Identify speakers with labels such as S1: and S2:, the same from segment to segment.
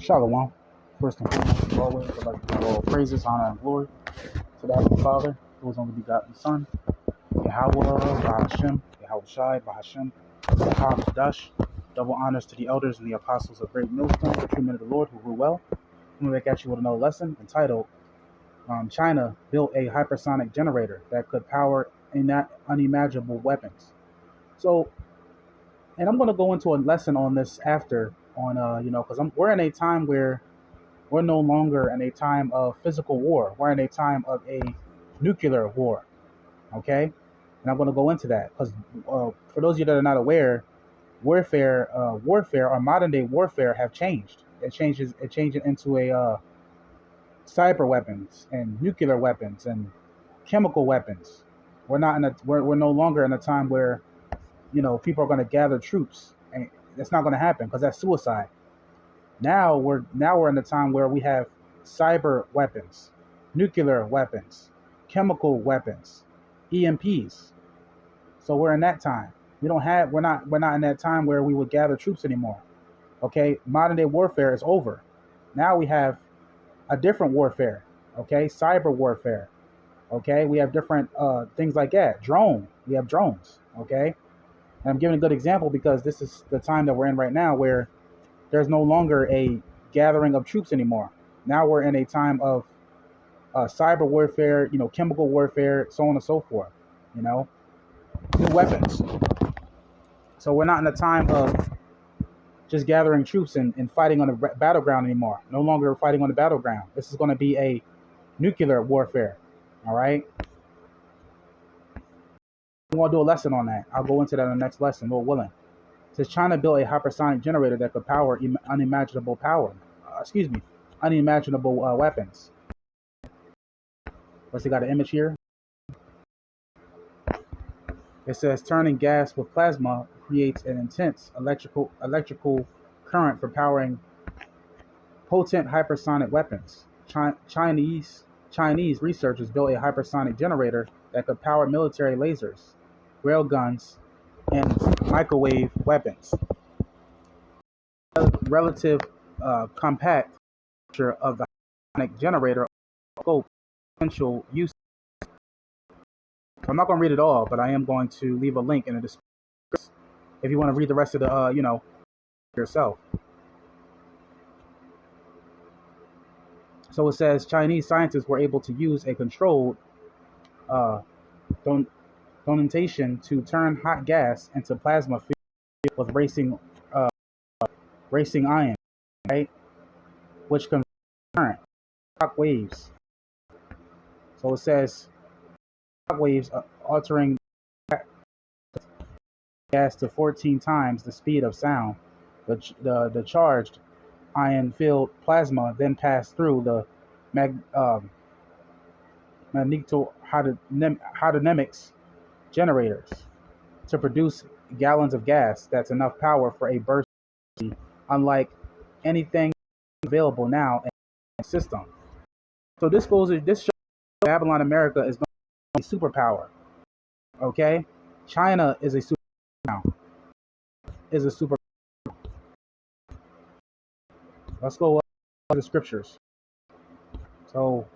S1: Shalom. First and foremost, as always, I'd like to give all praises, honor, and glory to the Heavenly Father, who is only begotten Son, Yahweh, Bahashem, Yahweh Shai, Bahashem, Yahweh Dash. Double honors to the elders and the apostles of Great Millstone, the true men of the Lord who rule well. I'm going to back at you with another lesson entitled China Built a Hypersonic Generator That Could Power Unimaginable Weapons. So, and I'm going to go into a lesson on this after, because we're in a time where we're no longer in a time of physical war. We're in a time of a nuclear war, okay? And I'm going to go into that because for those of you that are not aware, warfare or modern day warfare have changed. It changes into a cyber weapons and nuclear weapons and chemical weapons. We're no longer in a time where people are going to gather troops, and that's not going to happen because that's suicide. Now we're in a time where we have cyber weapons, nuclear weapons, chemical weapons, EMPs. So we're in that time. We're not in that time where we would gather troops anymore. Okay, modern day warfare is over. Now we have a different warfare. Okay, cyber warfare. Okay, we have different things like that. We have drones. Okay, and I'm giving a good example because this is the time that we're in right now where there's no longer a gathering of troops anymore. Now we're in a time of cyber warfare, chemical warfare, so on and so forth, new weapons. So we're not in a time of just gathering troops and fighting on the battleground anymore. No longer fighting on the battleground. This is going to be a nuclear warfare, all right? I'm going to do a lesson on that. I'll go into that in the next lesson, Lord willing. It says China built a hypersonic generator that could power unimaginable weapons. Let's see, got an image here. It says turning gas with plasma creates an intense electrical current for powering potent hypersonic weapons. Chinese researchers built a hypersonic generator that could power military lasers, railguns, and microwave weapons. Relative compact nature of the hypersonic generator scope potential use. I'm not going to read it all, but I am going to leave a link in the description if you want to read the rest of the yourself. So it says Chinese scientists were able to use a controlled donation to turn hot gas into plasma filled with racing ion, right? Which converts current, shock waves. So it says shock waves altering gas to 14 times the speed of sound. The charged ion-filled plasma then passed through the magnetohydrodynamics generators to produce gallons of gas that's enough power for a burst, unlike anything available now in the system. So this shows Babylon America is going to be a superpower. Okay, China is a superpower. Let's go up to the scriptures. So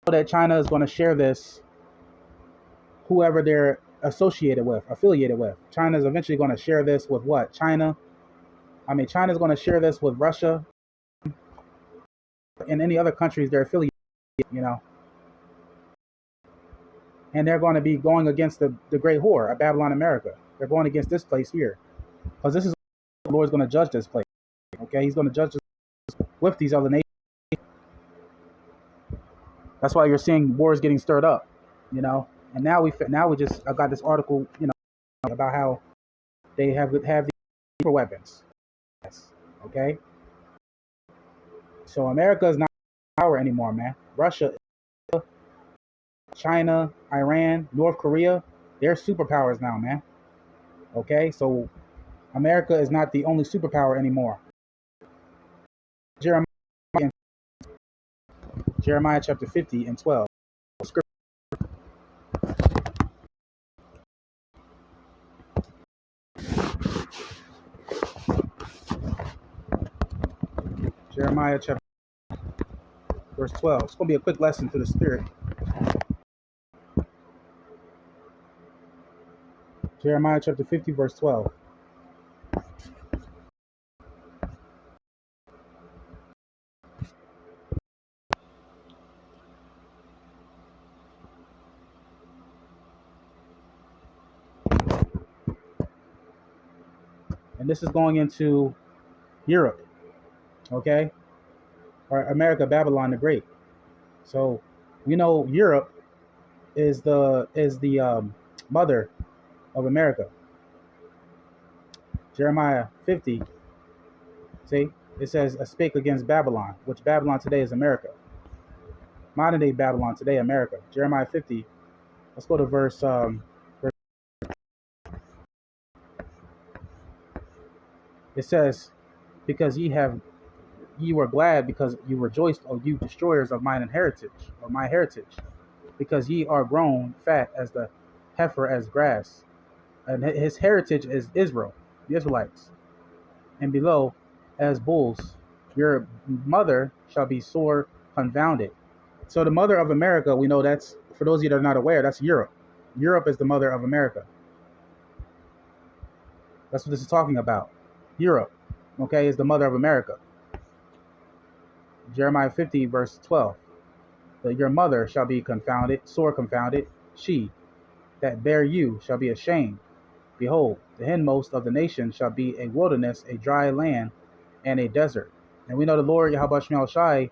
S1: that China is going to share this, whoever they're affiliated with. China is eventually going to share this with what? China is going to share this with Russia and any other countries they're affiliated, and they're going to be going against the great whore of Babylon America. They're going against this place here because this is the Lord's going to judge this place. Okay, He's going to judge this with these other nations. That's why you're seeing wars getting stirred up, And now we just got this article, about how they have these super weapons. Yes. Okay. So America is not power anymore, man. Russia, China, Iran, North Korea, they're superpowers now, man. Okay, so America is not the only superpower anymore. Jeremiah chapter 50 and 12. Jeremiah chapter verse 12. It's going to be a quick lesson to the spirit. Jeremiah chapter 50 verse 12. And this is going into Europe, okay? Or America, Babylon the Great. So we know Europe is the mother of America. Jeremiah 50, see, it says, "Spake against Babylon," which Babylon today is America. Modern day Babylon today, America. Jeremiah 50. Let's go to verse. It says, "Because ye were glad, because you rejoiced, O you destroyers of mine heritage, or my heritage, because ye are grown fat as the heifer as grass." And his heritage is Israel, the Israelites. And below, as bulls, your mother shall be sore confounded. So the mother of America, we know that's, for those of you that are not aware, that's Europe. Europe is the mother of America. That's what this is talking about. Europe, okay, is the mother of America. Jeremiah 50, verse 12. That your mother shall be confounded, sore confounded. She that bare you shall be ashamed. Behold, the hindmost of the nations shall be a wilderness, a dry land, and a desert. And we know the Lord Yahweh Shemel Shai,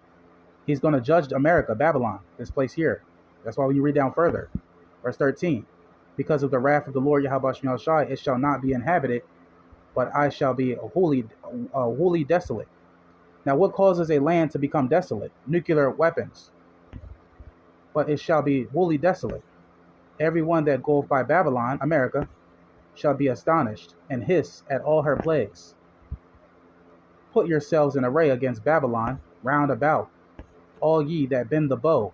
S1: he's going to judge America, Babylon, this place here. That's why when you read down further, verse 13, because of the wrath of the Lord Yahweh Shemel Shai, it shall not be inhabited, but I shall be wholly desolate. Now, what causes a land to become desolate? Nuclear weapons. But it shall be wholly desolate. Every one that goeth by Babylon, America, shall be astonished, and hiss at all her plagues. Put yourselves in array against Babylon, round about, all ye that bend the bow,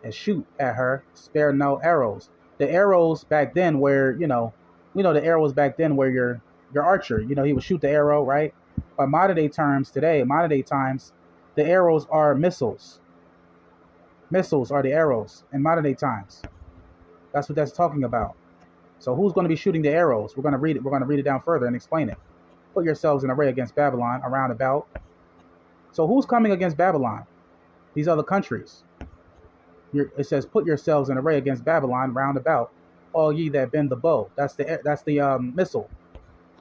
S1: and shoot at her, spare no arrows. The arrows back then where, we know the arrows back then where your archer, he would shoot the arrow, right? But modern day times, the arrows are missiles. Missiles are the arrows in modern day times. That's what that's talking about. So who's going to be shooting the arrows? We're going to read it. We're going to read it down further and explain it. Put yourselves in array against Babylon, around about. So who's coming against Babylon? These other countries. It says, put yourselves in array against Babylon, round about, all ye that bend the bow. That's the missile.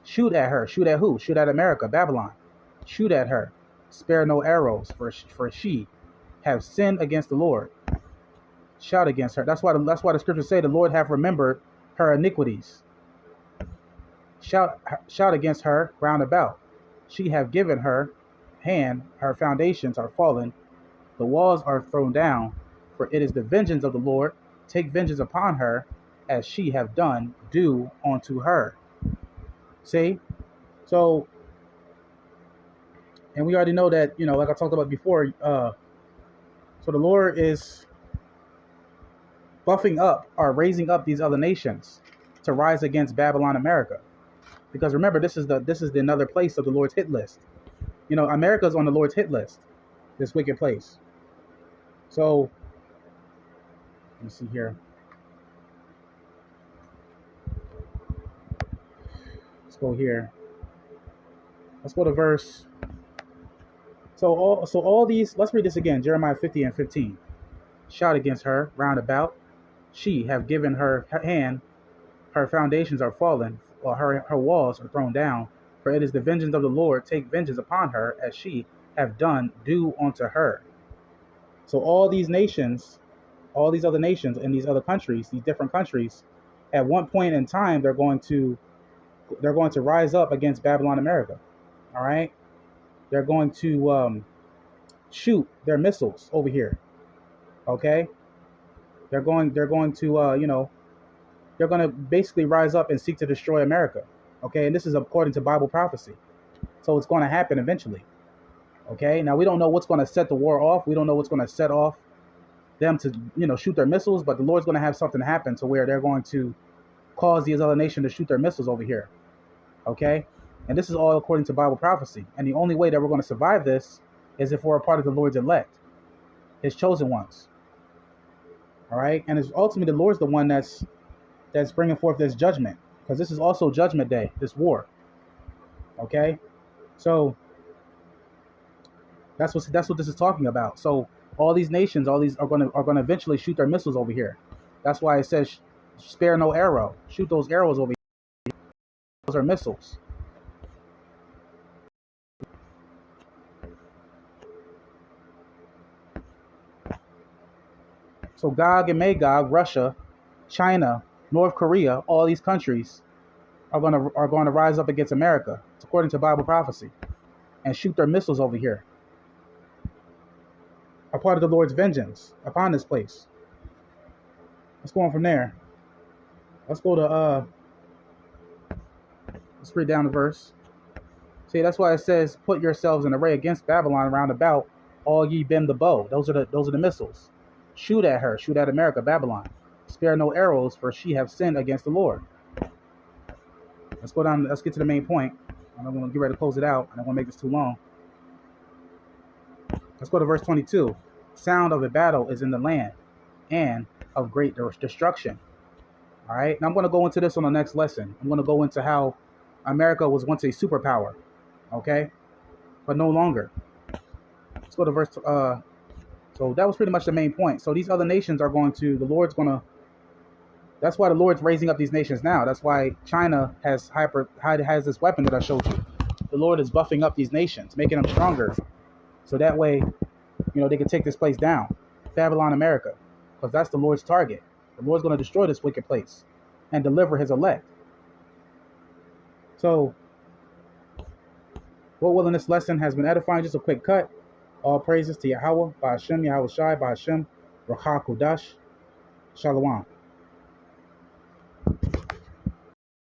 S1: Shoot at her. Shoot at who? Shoot at America, Babylon. Shoot at her. Spare no arrows, for she have sinned against the Lord. Shout against her. That's why the scriptures say the Lord hath remembered her iniquities. Shout against her round about. She have given her hand, her foundations are fallen, the walls are thrown down, for it is the vengeance of the Lord. Take vengeance upon her, as she have done, do unto her. See? So, and we already know that, like I talked about before, so the Lord is buffing up or raising up these other nations to rise against Babylon, America. Because remember, this is the another place of the Lord's hit list. America's on the Lord's hit list, this wicked place. So, let me see here. Let's go here. Let's go to verse. So all these, let's read this again. Jeremiah 50 and 15. Shout against her round about. She have given her hand, her foundations are fallen, or her walls are thrown down. For it is the vengeance of the Lord. Take vengeance upon her, as she have done, do unto her. So all these nations, all these other nations and these other countries, these different countries, at one point in time, they're going to rise up against Babylon, America. All right, they're going to shoot their missiles over here. Okay, they're going to they're going to basically rise up and seek to destroy America. Okay, and this is according to Bible prophecy. So it's going to happen eventually. Okay, now we don't know what's going to set the war off. We don't know what's going to set off them to shoot their missiles, but the Lord's going to have something happen to where they're going to cause these other nations to shoot their missiles over here. Okay, and this is all according to Bible prophecy. And the only way that we're going to survive this is if we're a part of the Lord's elect, his chosen ones. All right, and it's ultimately the Lord's the one that's bringing forth this judgment, because this is also Judgment Day, this war. Okay, so that's what this is talking about. So all these nations, all these are gonna eventually shoot their missiles over here. That's why it says, "Spare no arrow." Shoot those arrows over here. Those are missiles. So Gog and Magog, Russia, China, North Korea, all these countries are going to rise up against America, according to Bible prophecy, and shoot their missiles over here. A part of the Lord's vengeance upon this place. Let's go on from there. Let's go to let's read down the verse. See, that's why it says, "Put yourselves in array against Babylon round about, all ye bend the bow." Those are the missiles. Shoot at her, shoot at America, Babylon. Spare no arrows, for she have sinned against the Lord. Let's go down. Let's get to the main point. I don't want to get ready to close it out. I don't want to make this too long. Let's go to verse 22. Sound of a battle is in the land, and of great destruction. All right. Now I'm going to go into this on the next lesson. I'm going to go into how America was once a superpower. Okay, but no longer. Let's go to verse. So that was pretty much the main point. So these other nations are going to. The Lord's going to. That's why the Lord's raising up these nations now. That's why China has this weapon that I showed you. The Lord is buffing up these nations, making them stronger, so that way, they can take this place down, Babylon, America, because that's the Lord's target. The Lord's going to destroy this wicked place and deliver his elect. So, what will in this lesson has been edifying? Just a quick cut. All praises to Yahweh, Ba'ashem, Yahweh Shai, Ba'ashem, Rakha Kudash, Shalom.